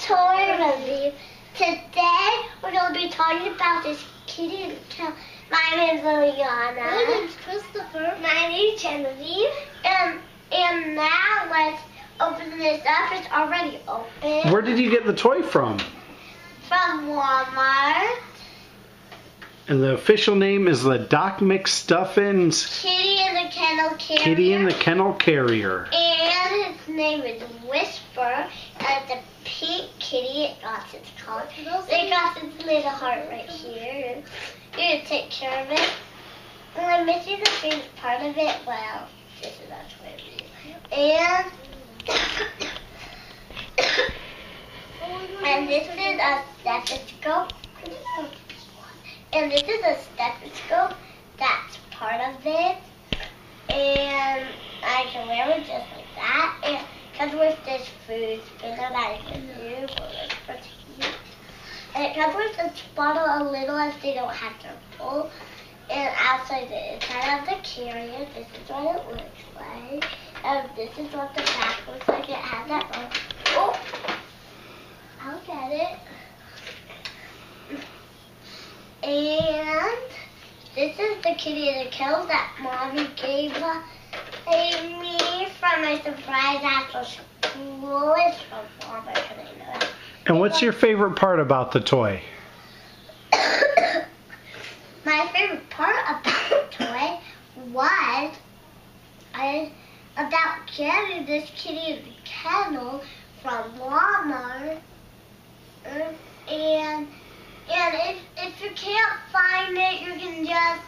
toy review. Today we're going to be talking about this kitty and cat. My name's Liliana. My name's Christopher. My name's Genevieve. And now let's open this up. It's already open. Where did you get the toy from? From Walmart. And the official name is the Doc McStuffins Kitty and the Kennel Carrier. Kitty and the Kennel Carrier. And his name is Whisper. And it's a pink kitty. It got its collar. It got its little heart right here. You're going to take care of it. And I'm missing the favorite part of it. Well, this is our toy review. And this is a stethoscope. And this is a stethoscope. That's part of it. And I can wear it just like that. And comes with this food spinner that I can do for tea. And it comes with this bottle a little as they don't have to pull. And outside the inside of the carrier, this is what it looks like. And this is what the back looks like. It has that one. Oh! I'll get it. And this is the kitty and the kennel that Mommy gave me from my surprise after school. It's from Walmart, because I know that. And what's your favorite part about the toy? My favorite part about the toy was about getting this kitty and the kennel from Walmart. And if you can't find it, you can just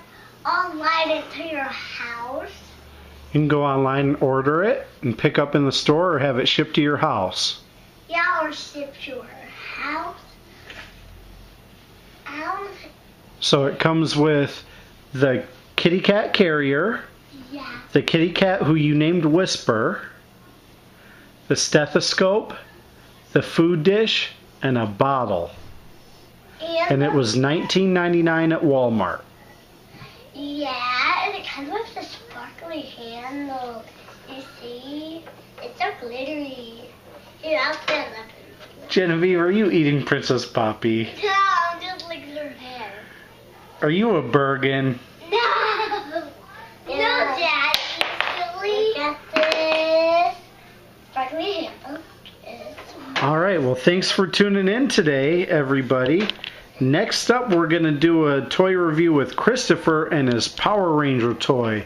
online it to your house. You can go online and order it and pick up in the store or have it shipped to your house. Yeah, or shipped to her house. So it comes with the kitty cat carrier, Yeah. the kitty cat who you named Whisper, the stethoscope, the food dish, and a bottle. And it was $19.99 at Walmart. Yeah, and it comes with a sparkly handle. You see? It's so glittery. Here, I'll stand up. Genevieve, are you eating Princess Poppy? No, I'm just licking her hair. Are you a Bergen? No! No, Dad. Silly. Look at this. Sparkly handle. All right, well, thanks for tuning in today, everybody. Next up, we're going to do a toy review with Christopher and his Power Ranger toy,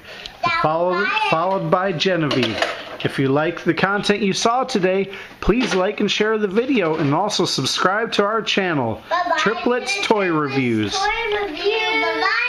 followed by Genevieve. If you like the content you saw today, please like and share the video, and also subscribe to our channel, Triplets Toy Reviews. Bye-bye.